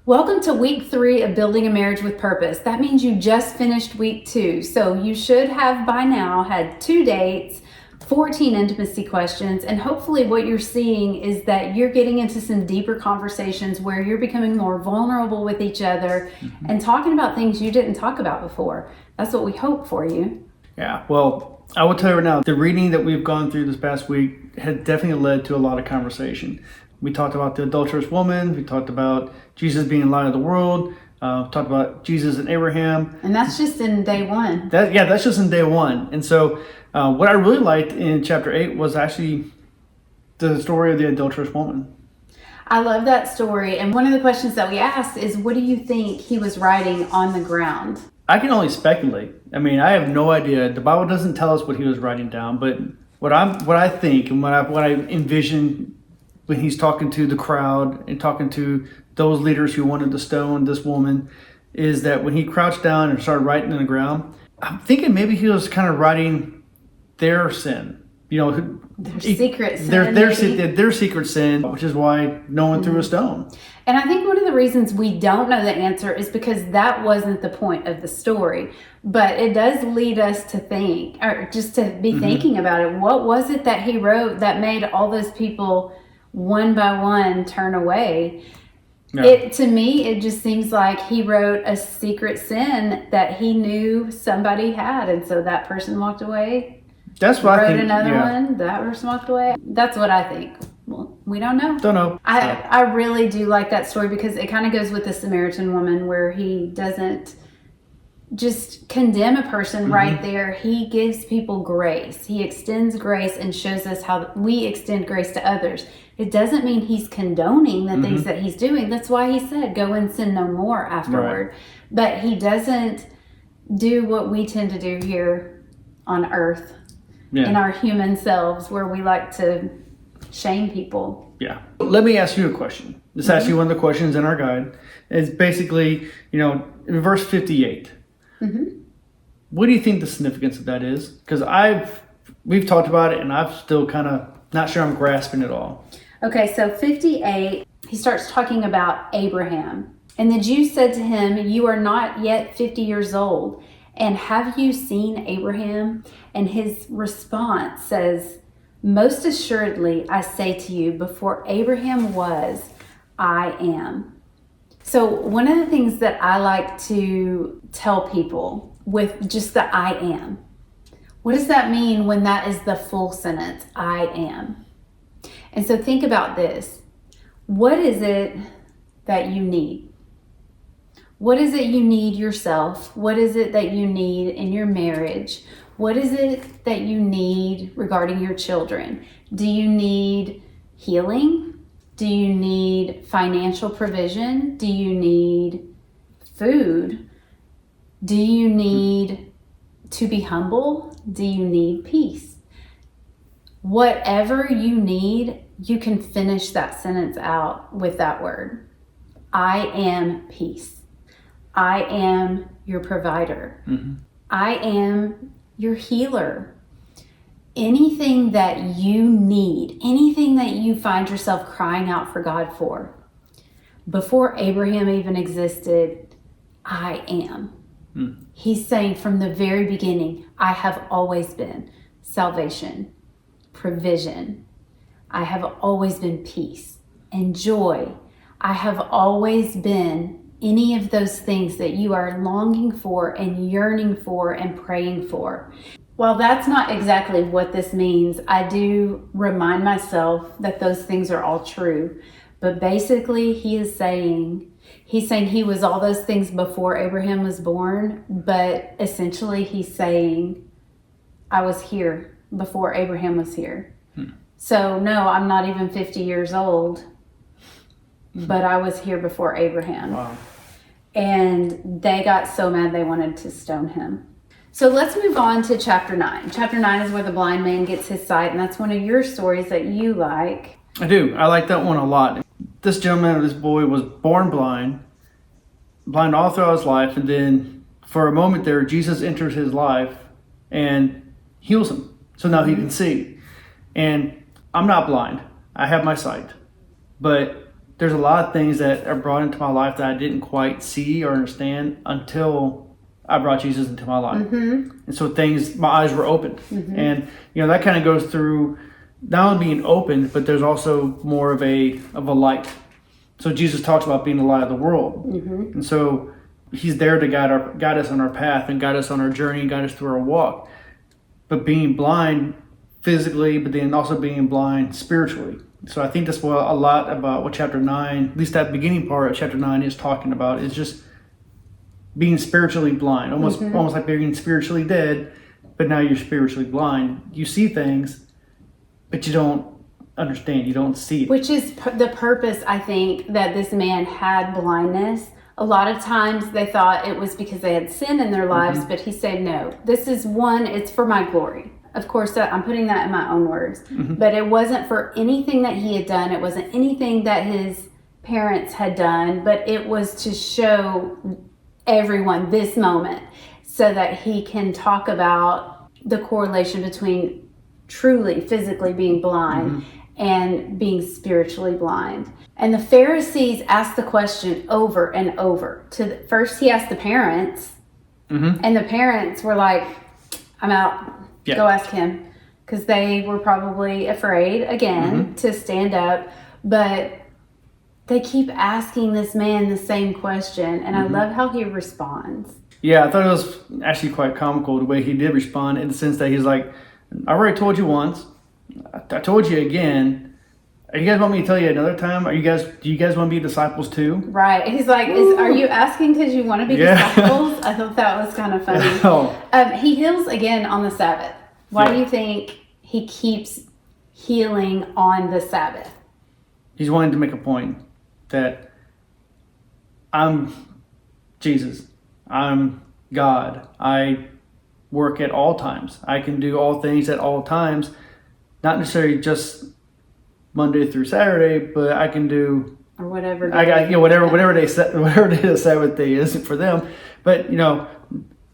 Welcome to week 3 of Building a Marriage with Purpose. That means you just finished week 2. So you should have by now had 2 dates, 14 intimacy questions, and hopefully what you're seeing is that you're getting into some deeper conversations where you're becoming more vulnerable with each other and talking about things you didn't talk about before. That's what we hope for you. Yeah, well, I will tell you right now, the reading that we've gone through this past week had definitely led to a lot of conversation. We talked about the adulterous woman. We talked about Jesus being light of the world. Talked about Jesus and Abraham. And that's just in day 1. That's just in day 1. And so what I really liked in chapter 8 was actually the story of the adulterous woman. I love that story. And one of the questions that we asked is, what do you think he was writing on the ground? I can only speculate. I mean, I have no idea. The Bible doesn't tell us what he was writing down, but what I think and what I envision when he's talking to the crowd and talking to those leaders who wanted to stone this woman is that when he crouched down and started writing on the ground, I'm thinking maybe he was kind of writing their sin, Their secret sin. Their secret sin, which is why no one threw a stone. And I think one of the reasons we don't know the answer is because that wasn't the point of the story. But it does lead us to think, or just to be thinking about it. What was it that he wrote that made all those people one by one turn away? Yeah. To me, it just seems like he wrote a secret sin that he knew somebody had. And so that person walked away. That's what I think. Wrote another one. That person walked away. That's what I think. Well, we don't know. Don't know. I really do like that story because it kind of goes with the Samaritan woman where he doesn't just condemn a person right there. He gives people grace. He extends grace and shows us how we extend grace to others. It doesn't mean he's condoning the things that he's doing. That's why he said, go and sin no more afterward. Right. But he doesn't do what we tend to do here on earth in our human selves where we like to shame people. Yeah. Let me ask you a question. This is actually one of the questions in our guide. It's basically, in verse 58. What do you think the significance of that is? Because we've talked about it and I'm still kind of not sure I'm grasping it all. Okay, so 58, he starts talking about Abraham. And the Jews said to him, you are not yet 50 years old. And have you seen Abraham? And his response says, most assuredly, I say to you, before Abraham was, I am. So one of the things that I like to tell people with just the I am, what does that mean when that is the full sentence, I am? And so think about this. What is it that you need? What is it you need yourself? What is it that you need in your marriage? What is it that you need regarding your children? Do you need healing? Do you need financial provision? Do you need food? Do you need to be humble? Do you need peace? Whatever you need, you can finish that sentence out with that word. I am peace. I am your provider. I am your healer. Anything that you need, anything that you find yourself crying out for God for, before Abraham even existed, I am. He's saying from the very beginning, I have always been salvation, provision. I have always been peace and joy. I have always been any of those things that you are longing for and yearning for and praying for. While that's not exactly what this means, I do remind myself that those things are all true. But basically, he's saying he was all those things before Abraham was born, but essentially he's saying, I was here before Abraham was here. So no, I'm not even 50 years old, but I was here before Abraham. Wow. And they got so mad they wanted to stone him. So let's move on to chapter 9. Chapter 9 is where the blind man gets his sight, and that's one of your stories that you like. I do. I like that one a lot. This gentleman, this boy, was born blind all throughout his life, and then for a moment there, Jesus enters his life and heals him. So now he can see. And I'm not blind. I have my sight. But there's a lot of things that are brought into my life that I didn't quite see or understand until I brought Jesus into my life. And so my eyes were opened. And, that kind of goes through not only being open, but there's also more of a light. So Jesus talks about being the light of the world. And so he's there to guide us on our path and guide us on our journey, guide us through our walk. But being blind physically, but then also being blind spiritually. So I think that's a lot about what chapter 9, at least that beginning part of chapter 9 is talking about, is just being spiritually blind, almost like being spiritually dead, but now you're spiritually blind. You see things, but you don't understand, you don't see it. Which is the purpose, I think, that this man had blindness. A lot of times they thought it was because they had sin in their lives, but he said, no, this is it's for my glory. Of course, I'm putting that in my own words, but it wasn't for anything that he had done. It wasn't anything that his parents had done, but it was to show everyone this moment so that he can talk about the correlation between truly physically being blind and being spiritually blind. And the Pharisees asked the question over and over. First, he asked the parents, and the parents were like, I'm out. Yeah. Go ask him. Because they were probably afraid, again, to stand up. But they keep asking this man the same question. And I love how he responds. Yeah, I thought it was actually quite comical the way he did respond, in the sense that he's like, I already told you once. I told you again. You guys want me to tell you another time? Do you guys want to be disciples too? Right. He's like, are you asking because you want to be disciples? I thought that was kind of funny. He heals again on the Sabbath. Why do you think he keeps healing on the Sabbath? He's wanting to make a point that I'm Jesus. I'm God. I work at all times. I can do all things at all times, not necessarily just Monday through Saturday, but I can do whatever day the Sabbath day is for them. But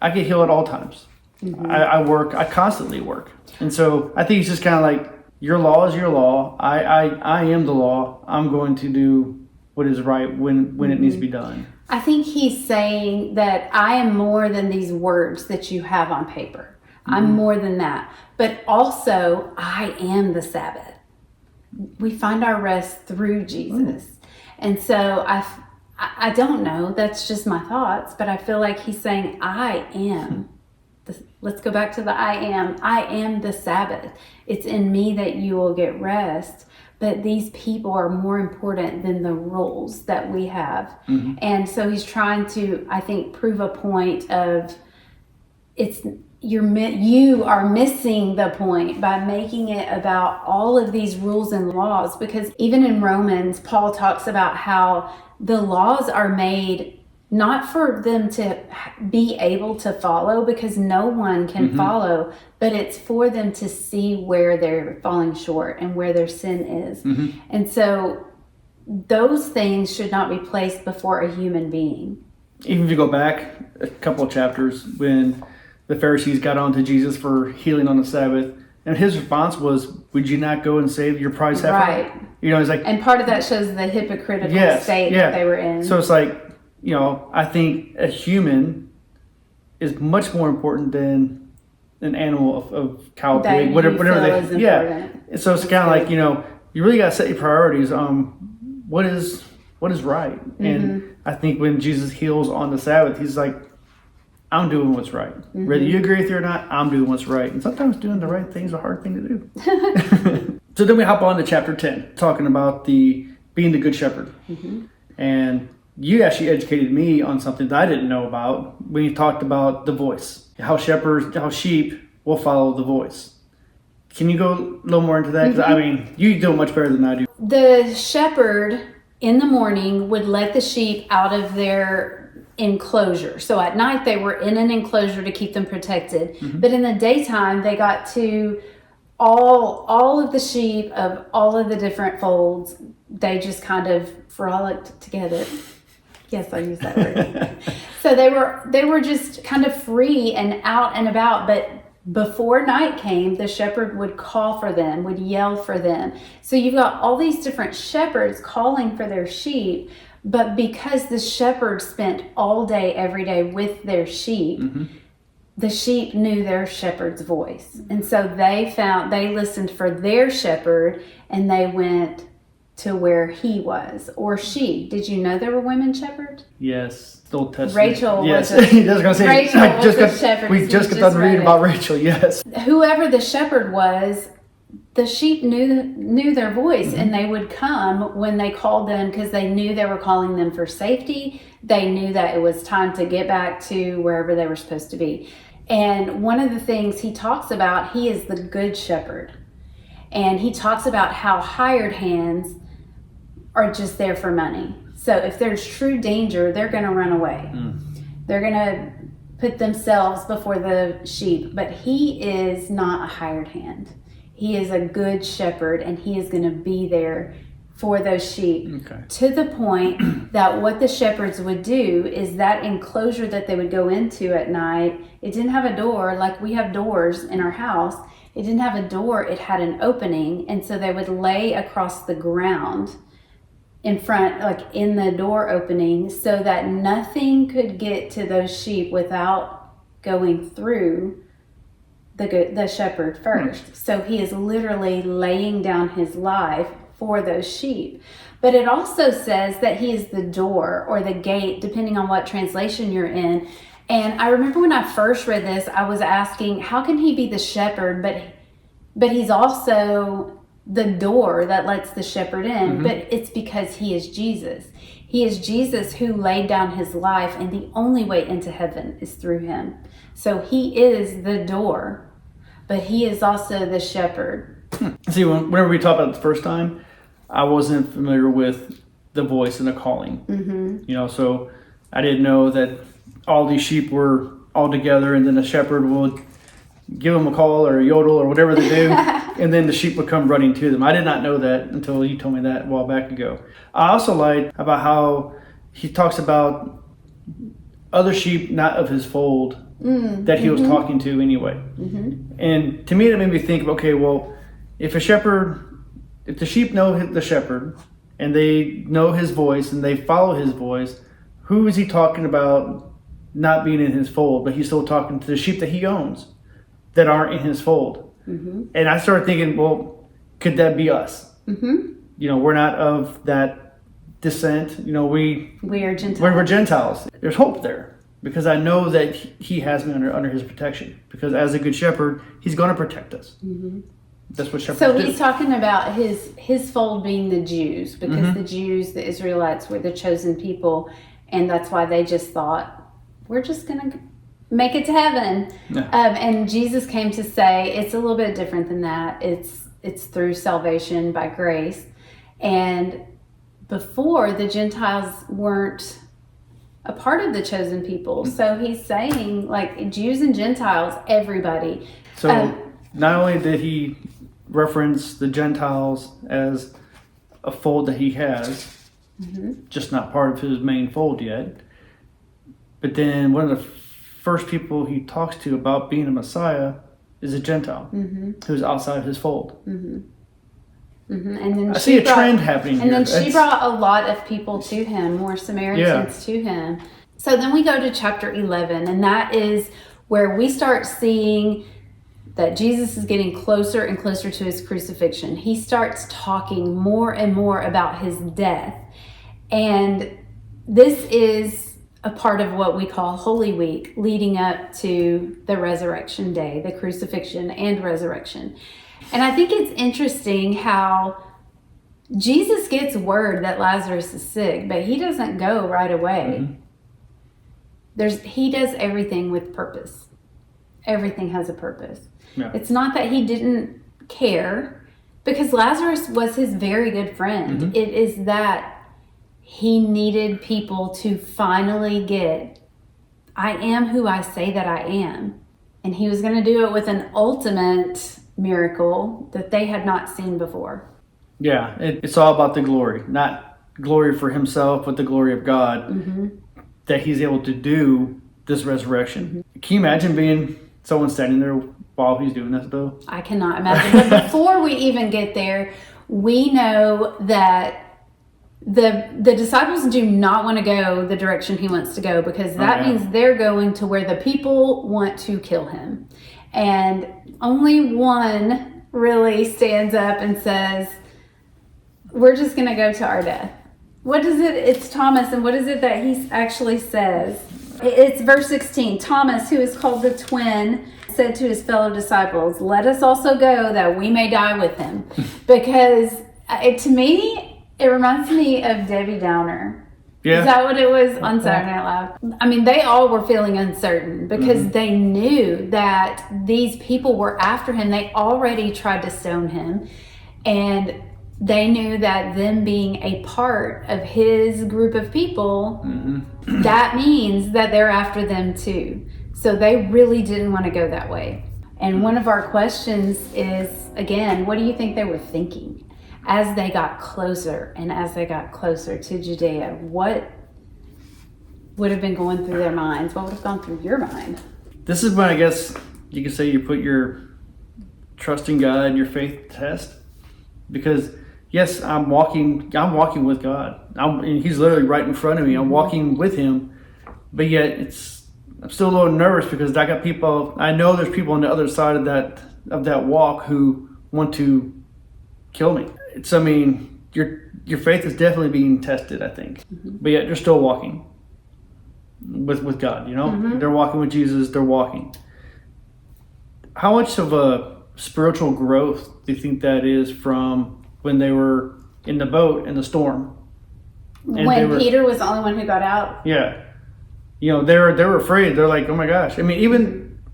I get healed at all times. I constantly work, and so I think it's just kind of like, your law is your law. I am the law. I'm going to do what is right when it needs to be done. I think he's saying that I am more than these words that you have on paper. I'm more than that, but also I am the Sabbath. We find our rest through Jesus. And so I don't know, that's just my thoughts, but I feel like he's saying, I am. Let's go back to the I am the Sabbath. It's in me that you will get rest, but these people are more important than the rules that we have. And so he's trying to, I think, prove a point of you are missing the point by making it about all of these rules and laws, because even in Romans, Paul talks about how the laws are made not for them to be able to follow, because no one can follow, but it's for them to see where they're falling short and where their sin is. And so those things should not be placed before a human being. Even if you go back a couple of chapters, when the Pharisees got on to Jesus for healing on the Sabbath, and his response was, would you not go and save your prize heifer? Right. He's like, and part of that shows the hypocritical state that they were in. So it's like, I think a human is much more important than an animal of cow, pig, whatever they. And so it's kind of like, you really got to set your priorities on what is right. And I think when Jesus heals on the Sabbath, he's like, I'm doing what's right. Whether you agree with it or not, I'm doing what's right. And sometimes doing the right thing is a hard thing to do. So then we hop on to chapter 10, talking about being the good shepherd. And you actually educated me on something that I didn't know about when you talked about the voice, how sheep will follow the voice. Can you go a little more into that? Because you do it much better than I do. The shepherd in the morning would let the sheep out of their enclosure. So at night they were in an enclosure to keep them protected. But in the daytime they got to all of the sheep of all of the different folds. They just kind of frolicked together. Yes, I use that word. So they were just kind of free and out and about, but before night came, the shepherd would call for them, would yell for them. So you've got all these different shepherds calling for their sheep, but because the shepherd spent all day, every day with their sheep, the sheep knew their shepherd's voice. And so they listened for their shepherd, and they went to where he was, or she. Did you know there were women shepherds? Yes. The Old Testament. Rachel yes. was I was gonna say, Rachel was the shepherd. We just got done reading about Rachel, yes. Whoever the shepherd was, the sheep knew their voice, and they would come when they called them because they knew they were calling them for safety. They knew that it was time to get back to wherever they were supposed to be. And one of the things he talks about, he is the good shepherd. And he talks about how hired hands are just there for money. So if there's true danger, they're going to run away. They're going to put themselves before the sheep. But he is not a hired hand. He is a good shepherd, and he is going to be there for those sheep. Okay. To the point that what the shepherds would do is that enclosure that they would go into at night, it didn't have a door like we have doors in our house. It didn't have a door, it had an opening. And so they would lay across the ground in front, like in the door opening, so that nothing could get to those sheep without going through the shepherd first. So he is literally laying down his life for those sheep. But it also says that he is the door or the gate, depending on what translation you're in. And I remember when I first read this, I was asking, how can he be the shepherd, but he's also the door that lets the shepherd in? But it's because he is Jesus. He is Jesus who laid down his life, and the only way into heaven is through him. So he is the door, but he is also the shepherd. See, whenever we talked about it the first time, I wasn't familiar with the voice and the calling. So I didn't know that all these sheep were all together, and then the shepherd would give them a call or a yodel or whatever they do, and then the sheep would come running to them. I did not know that until you told me that a while back ago. I also liked about how he talks about other sheep not of his fold that he was talking to anyway. And to me, that made me think, okay, well, if the sheep know the shepherd and they know his voice and they follow his voice, who is he talking about not being in his fold, but he's still talking to the sheep that he owns that aren't in his fold? And I started thinking, well, could that be us? We're not of that descent. We are Gentiles. We're Gentiles. There's hope there because I know that he has me under his protection, because as a good shepherd, he's going to protect us. That's what shepherds do. So he's talking about his fold being the Jews, because the Jews, the Israelites, were the chosen people, and that's why they just thought, we're just going to make it to heaven. And Jesus came to say it's a little bit different than that. It's through salvation by grace. And before, the Gentiles weren't a part of the chosen people. So he's saying, like, Jews and Gentiles, everybody. So not only did he reference the Gentiles as a fold that he has, just not part of his main fold yet, but then one of the first people he talks to about being a Messiah is a Gentile who's outside his fold. And then I see a trend happening here. And then she brought a lot of people to him, more Samaritans to him. So then we go to chapter 11, and that is where we start seeing that Jesus is getting closer and closer to his crucifixion. He starts talking more and more about his death. And this is a part of what we call Holy Week, leading up to the resurrection day, the crucifixion and resurrection. And I think it's interesting how Jesus gets word that Lazarus is sick, but he doesn't go right away. He does everything with purpose. Everything has a purpose. It's not that he didn't care, because Lazarus was his very good friend. It is that he needed people to finally get, I am who I say that I am. And he was going to do it with an ultimate miracle that they had not seen before. Yeah, it's all about the glory, not glory for himself, but the glory of God, that he's able to do this resurrection. Can you imagine being someone standing there while he's doing this, though? I cannot imagine. But before we even get there, we know that the disciples do not want to go the direction he wants to go, because that means they're going to where the people want to kill him. And only one really stands up and says, we're just going to go to our death. What is it? It's Thomas. And what is it that he actually says? It's verse 16. Thomas, who is called the twin, said to his fellow disciples, let us also go that we may die with him. Because to me, it reminds me of Debbie Downer. Yeah. Is that what it was on Saturday Night Live? I mean, they all were feeling uncertain because they knew that these people were after him. They already tried to stone him. And they knew that them being a part of his group of people, that means that they're after them too. So they really didn't want to go that way. And one of our questions is, again, what do you think they were thinking as they got closer and as they got closer to Judea? What would have been going through their minds? What would have gone through your mind? This is when I guess you could say you put your trust in God and your faith test. Because yes, I'm walking with God. And he's literally right in front of me. I'm walking with him. But yet I'm still a little nervous because I know there's people on the other side of that walk who want to kill me. Your faith is definitely being tested, I think. But yet they're still walking with God, you know? They're walking with Jesus, they're walking. How much of a spiritual growth do you think that is from when they were in the boat in the storm? And Peter was the only one who got out? Yeah. You know, they were afraid. They're like, oh my gosh. I mean,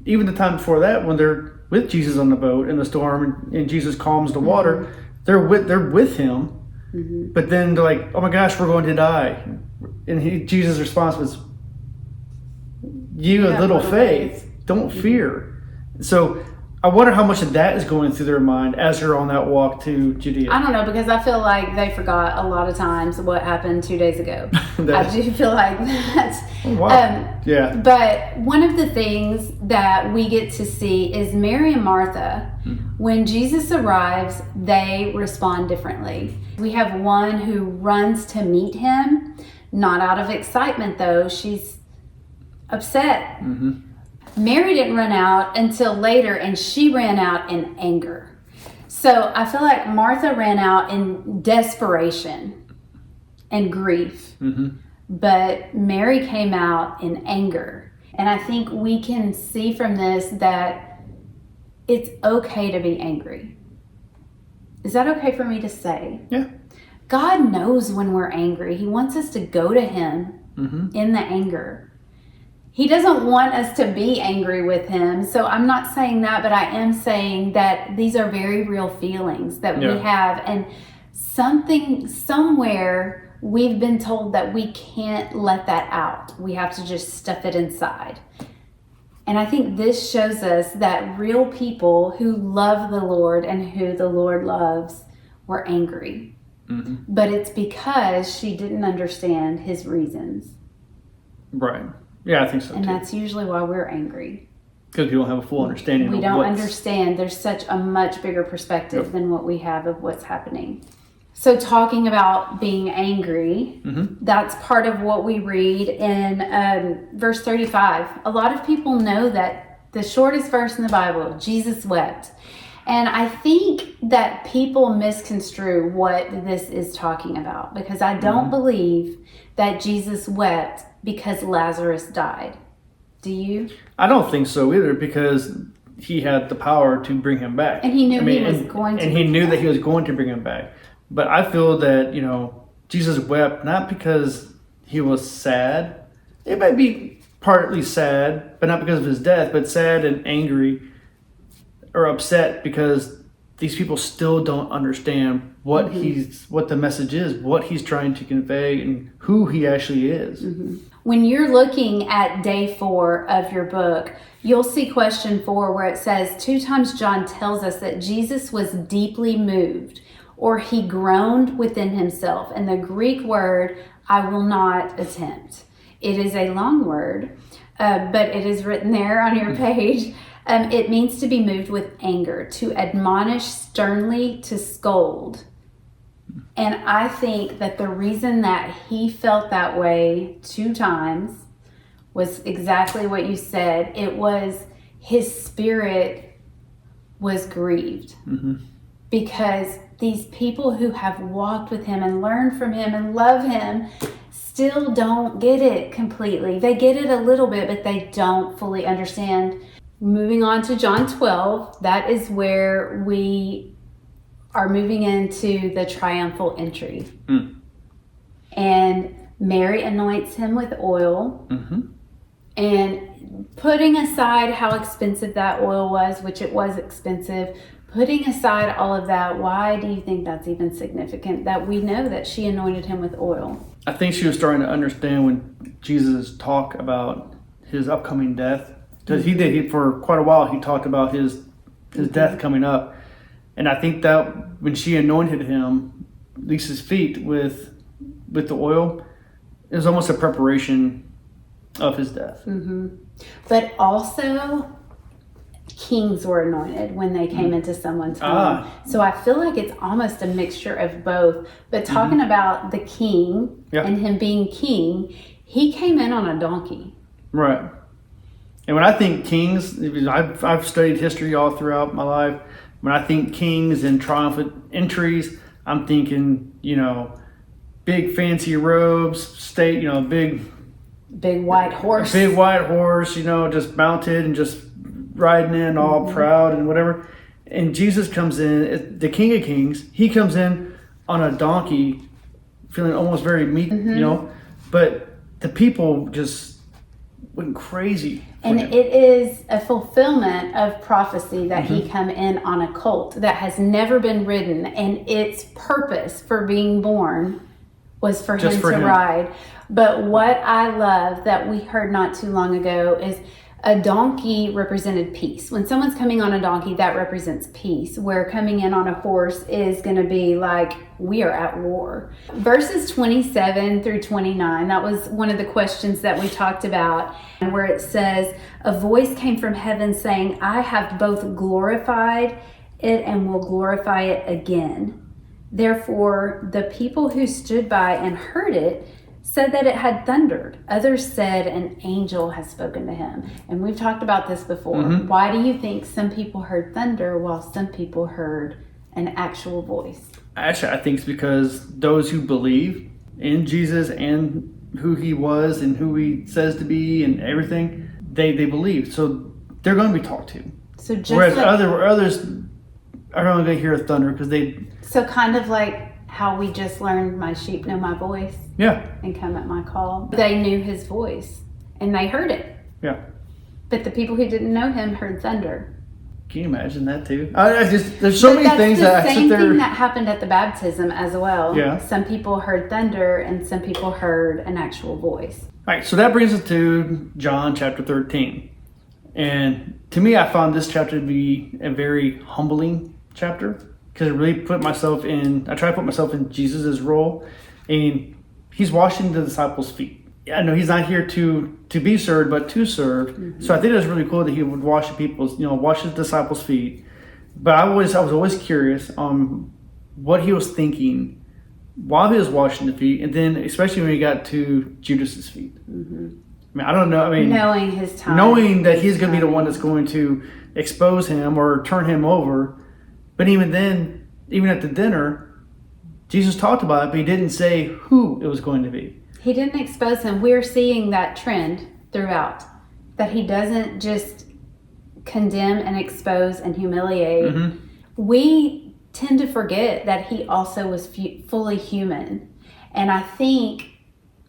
even the time before that, when they're with Jesus on the boat in the storm and Jesus calms the water, they're with him. But then they're like, oh my gosh, we're going to die. And Jesus' response was, you have little faith, don't fear. So I wonder how much of that is going through their mind as they're on that walk to Judea. I don't know, because I feel like they forgot a lot of times what happened 2 days ago. I do feel like that. Oh, wow. Yeah. But one of the things that we get to see is Mary and Martha. When Jesus arrives, they respond differently. We have one who runs to meet him, not out of excitement though. She's upset. Mary didn't run out until later, and she ran out in anger. So I feel like Martha ran out in desperation and grief, but Mary came out in anger. And I think we can see from this that it's okay to be angry. Is that okay for me to say? Yeah. God knows when we're angry. He wants us to go to him in the anger. He doesn't want us to be angry with him. So I'm not saying that, but I am saying that these are very real feelings that we have. And somewhere we've been told that we can't let that out. We have to just stuff it inside. And I think this shows us that real people who love the Lord and who the Lord loves were angry. But it's because she didn't understand his reasons. Right. Yeah, I think so. And too. that's usually why we're angry. Because we don't have a full understanding. We don't understand. There's such a much bigger perspective than what we have of what's happening. So talking about being angry, that's part of what we read in verse 35. A lot of people know that the shortest verse in the Bible, Jesus wept. And I think that people misconstrue what this is talking about, because I don't believe that Jesus wept because Lazarus died. Do you? I don't think so either, because he had the power to bring him back. And he knew he was going to. And he knew that he was going to bring him back. But I feel that, Jesus wept not because he was sad. It might be partly sad, but not because of his death, but sad and angry or upset because these people still don't understand what what the message is, what he's trying to convey, and who he actually is. When you're looking at day 4 of your book, you'll see question 4 where it says, 2 times John tells us that Jesus was deeply moved, or he groaned within himself. And the Greek word, I will not attempt. It is a long word, but it is written there on your page. It means to be moved with anger, to admonish sternly, to scold. And I think that the reason that he felt that way 2 times was exactly what you said. It was his spirit was grieved. Because these people who have walked with him and learned from him and love him still don't get it completely. They get it a little bit, but they don't fully understand. Moving on to John 12, that is where we are moving into the triumphal entry. And Mary anoints him with oil. And putting aside how expensive that oil was, which it was expensive, putting aside all of that, why do you think that's even significant that we know that she anointed him with oil? I think she was starting to understand when Jesus talked about his upcoming death. Because he for quite a while, he talked about his death coming up. And I think that when she anointed him, Lisa's feet with the oil, it was almost a preparation of his death. But also, kings were anointed when they came into someone's home. So I feel like it's almost a mixture of both. But talking about the king and him being king, he came in on a donkey. Right. And when I think kings, I've studied history all throughout my life. When I think kings and triumphant entries, I'm thinking, big fancy robes, big white horse. Big white horse, just mounted and just riding in all proud and whatever. And Jesus comes in, the King of Kings, he comes in on a donkey, feeling almost very meek, but the people just went crazy. And it is a fulfillment of prophecy that he come in on a colt that has never been ridden, and its purpose for being born was for him to ride. But what I love that we heard not too long ago is a donkey represented peace. When someone's coming on a donkey, that represents peace, where coming in on a horse is going to be like, we are at war. Verses 27 through 29, that was one of the questions that we talked about, where it says, a voice came from heaven saying, I have both glorified it and will glorify it again. Therefore, the people who stood by and heard it said that it had thundered. Others said an angel has spoken to him. And we've talked about this before. Why do you think some people heard thunder while some people heard an actual voice? Actually, I think it's because those who believe in Jesus and who he was and who he says to be and everything, they believe. So they're going to be talked to. So just whereas others are only going to hear thunder because they... So kind of like how we just learned my sheep know my voice. Yeah. And come at my call. They knew his voice and they heard it. Yeah. But the people who didn't know him heard thunder. Can you imagine that too? There's so many things that I sit there... That's the same thing that happened at the baptism as well. Yeah. Some people heard thunder and some people heard an actual voice. All right, so that brings us to John chapter 13. And to me, I found this chapter to be a very humbling chapter because I really I try to put myself in Jesus' role. And he's washing the disciples' feet. I know he's not here to be served, but to serve. So I think it was really cool that he would wash his disciples' feet. But I was always curious on what he was thinking while he was washing the feet, and then especially when he got to Judas's feet. I mean, I don't know. I mean, knowing his time, knowing that he's going to be the one that's going to expose him or turn him over. But even then, even at the dinner, Jesus talked about it, but he didn't say who it was going to be. He didn't expose him. We're seeing that trend throughout, that he doesn't just condemn and expose and humiliate. We tend to forget that he also was fully human. And I think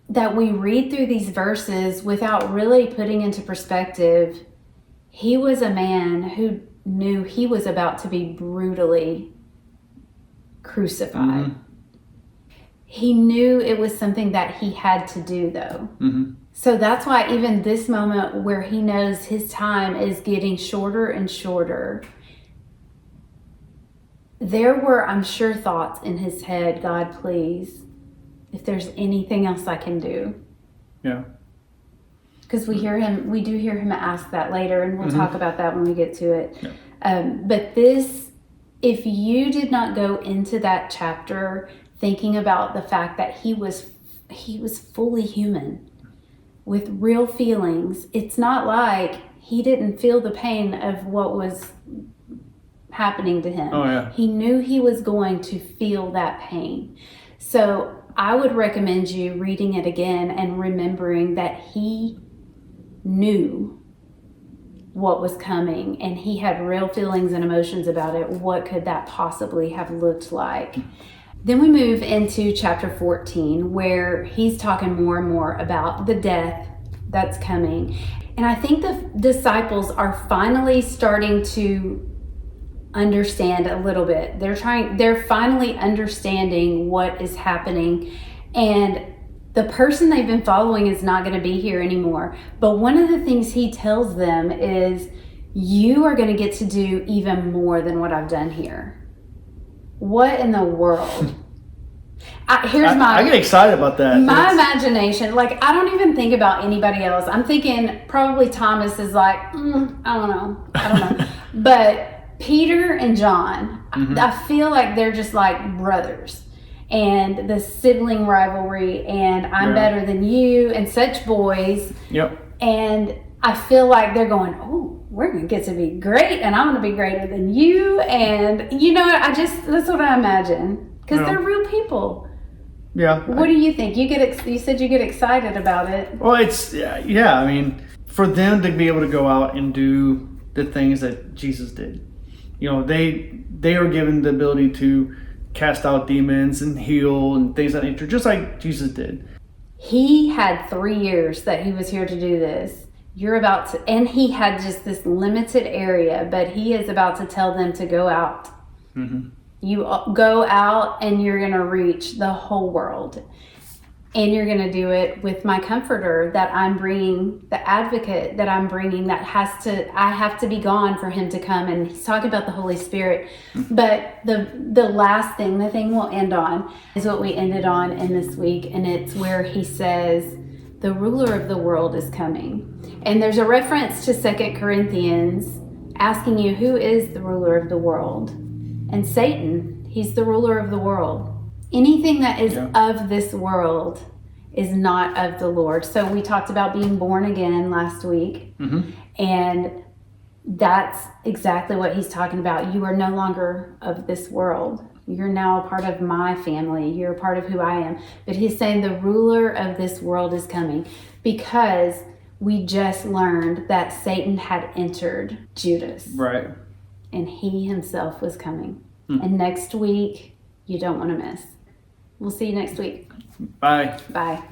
that we read through these verses without really putting into perspective, he was a man who knew he was about to be brutally crucified. He knew it was something that he had to do, though. So that's why even this moment where he knows his time is getting shorter and shorter, there were, I'm sure, thoughts in his head, God, please, if there's anything else I can do. Yeah. Because we do hear him ask that later, and we'll talk about that when we get to it. But this, if you did not go into that chapter thinking about the fact that he was fully human with real feelings, it's not like he didn't feel the pain of what was happening to him. Oh, yeah. He knew he was going to feel that pain. So I would recommend you reading it again and remembering that he knew what was coming and he had real feelings and emotions about it. What could that possibly have looked like? Then we move into chapter 14, where he's talking more and more about the death that's coming. And I think the disciples are finally starting to understand a little bit. They're finally understanding what is happening, and the person they've been following is not going to be here anymore. But one of the things he tells them is, you are going to get to do even more than what I've done here. What in the world? I get excited about that. My imagination, like, I don't even think about anybody else. I'm thinking probably Thomas is like, I don't know. But Peter and John, I feel like they're just like brothers. And the sibling rivalry, and I'm better than you, and such boys. Yep. And I feel like they're going, oh, we're going to get to be great, and I'm going to be greater than you. And, you know, that's what I imagine. Because they're real people. Yeah. What do you think? You said you get excited about it. Well, it's, yeah, I mean, for them to be able to go out and do the things that Jesus did. You know, they are given the ability to cast out demons and heal and things of that nature, just like Jesus did. He had 3 years that he was here to do this. And he had just this limited area, but he is about to tell them to go out. You go out and you're going to reach the whole world. And you're going to do it with my comforter that I'm bringing, the advocate that I'm bringing, I have to be gone for him to come. And he's talking about the Holy Spirit. But the last thing, the thing we'll end on, is what we ended on in this week. And it's where he says, the ruler of the world is coming. And there's a reference to 2 Corinthians asking you, who is the ruler of the world? And Satan, he's the ruler of the world. Anything that is of this world is not of the Lord. So we talked about being born again last week. And that's exactly what he's talking about. You are no longer of this world. You're now a part of my family. You're a part of who I am. But he's saying the ruler of this world is coming, because we just learned that Satan had entered Judas. Right. And he himself was coming. And next week, you don't want to miss. We'll see you next week. Bye. Bye.